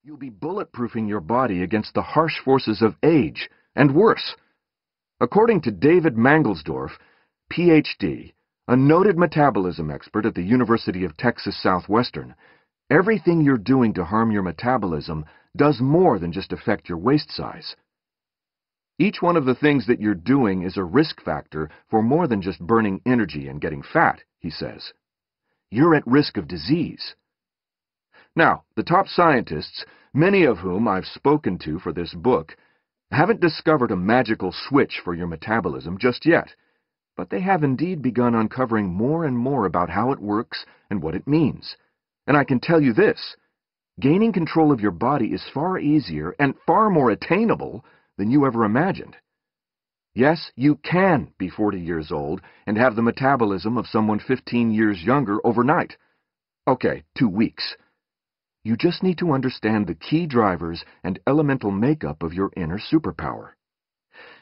You'll be bulletproofing your body against the harsh forces of age, and worse. According to David Mangelsdorf, Ph.D., a noted metabolism expert at the University of Texas Southwestern, everything you're doing to harm your metabolism does more than just affect your waist size. Each one of the things that you're doing is a risk factor for more than just burning energy and getting fat, he says. You're at risk of disease. Now, the top scientists, many of whom I've spoken to for this book, haven't discovered a magical switch for your metabolism just yet, but they have indeed begun uncovering more and more about how it works and what it means. And I can tell you this, gaining control of your body is far easier and far more attainable than you ever imagined. Yes, you can be 40 years old and have the metabolism of someone 15 years younger overnight. Okay, 2 weeks. You just need to understand the key drivers and elemental makeup of your inner superpower.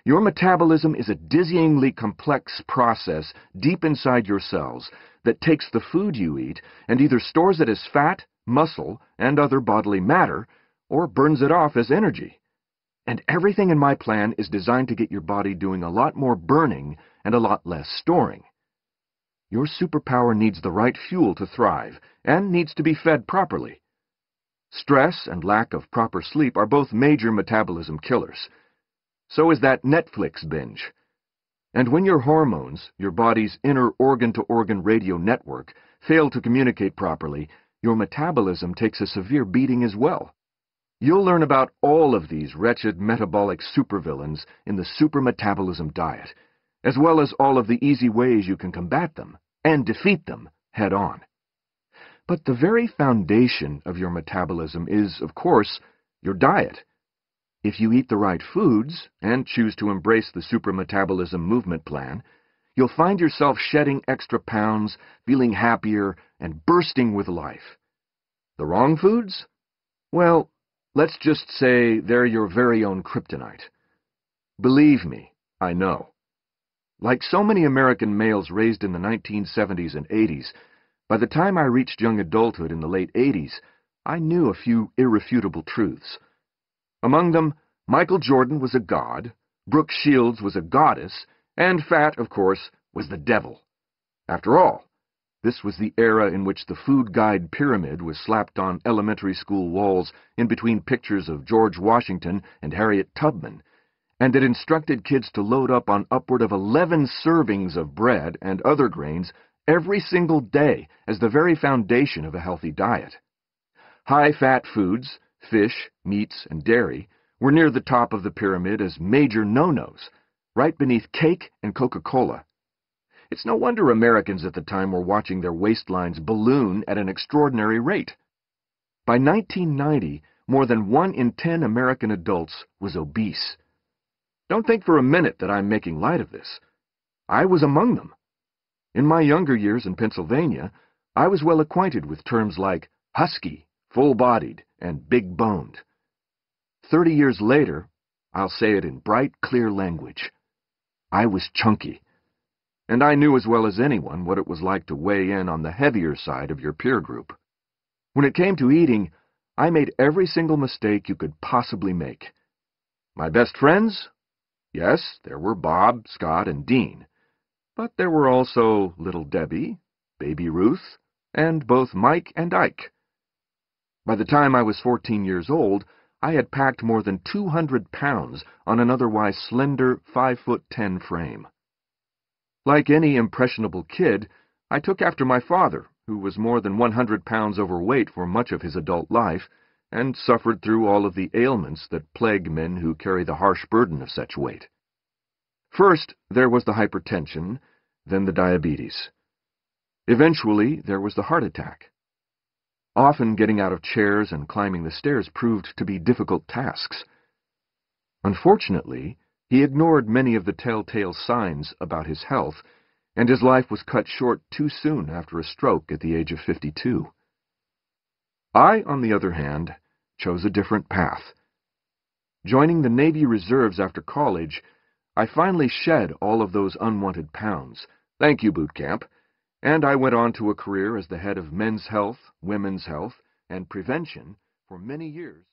Your metabolism is a dizzyingly complex process deep inside your cells that takes the food you eat and either stores it as fat, muscle, and other bodily matter, or burns it off as energy. And everything in my plan is designed to get your body doing a lot more burning and a lot less storing. Your superpower needs the right fuel to thrive and needs to be fed properly. Stress and lack of proper sleep are both major metabolism killers. So is that Netflix binge. And when your hormones, your body's inner organ-to-organ radio network, fail to communicate properly, your metabolism takes a severe beating as well. You'll learn about all of these wretched metabolic supervillains in the Super Metabolism Diet, as well as all of the easy ways you can combat them and defeat them head on. But the very foundation of your metabolism is, of course, your diet. If you eat the right foods and choose to embrace the Super Metabolism movement plan, you'll find yourself shedding extra pounds, feeling happier, and bursting with life. The wrong foods? Well, let's just say they're your very own kryptonite. Believe me, I know. Like so many American males raised in the 1970s and 80s, by the time I reached young adulthood in the late 80s, I knew a few irrefutable truths. Among them, Michael Jordan was a god, Brooke Shields was a goddess, and fat, of course, was the devil. After all, this was the era in which the food guide pyramid was slapped on elementary school walls in between pictures of George Washington and Harriet Tubman, and it instructed kids to load up on upward of 11 servings of bread and other grains every single day as the very foundation of a healthy diet. High-fat foods, fish, meats, and dairy, were near the top of the pyramid as major no-nos, right beneath cake and Coca-Cola. It's no wonder Americans at the time were watching their waistlines balloon at an extraordinary rate. By 1990, more than 1 in 10 American adults was obese. Don't think for a minute that I'm making light of this. I was among them. In my younger years in Pennsylvania, I was well acquainted with terms like husky, full-bodied, and big-boned. 30 years later, I'll say it in bright, clear language. I was chunky. And I knew as well as anyone what it was like to weigh in on the heavier side of your peer group. When it came to eating, I made every single mistake you could possibly make. My best friends? Yes, there were Bob, Scott, and Dean. But there were also Little Debbie, Baby Ruth, and both Mike and Ike. By the time I was 14 years old, I had packed more than 200 pounds on an otherwise slender 5'10" frame. Like any impressionable kid, I took after my father, who was more than 100 pounds overweight for much of his adult life, and suffered through all of the ailments that plague men who carry the harsh burden of such weight. First, there was the hypertension, then the diabetes. Eventually, there was the heart attack. Often getting out of chairs and climbing the stairs proved to be difficult tasks. Unfortunately, he ignored many of the telltale signs about his health, and his life was cut short too soon after a stroke at the age of 52. I, on the other hand, chose a different path. Joining the Navy Reserves after college, I finally shed all of those unwanted pounds. Thank you, boot camp. And I went on to a career as the head of men's health, women's health, and prevention For many years,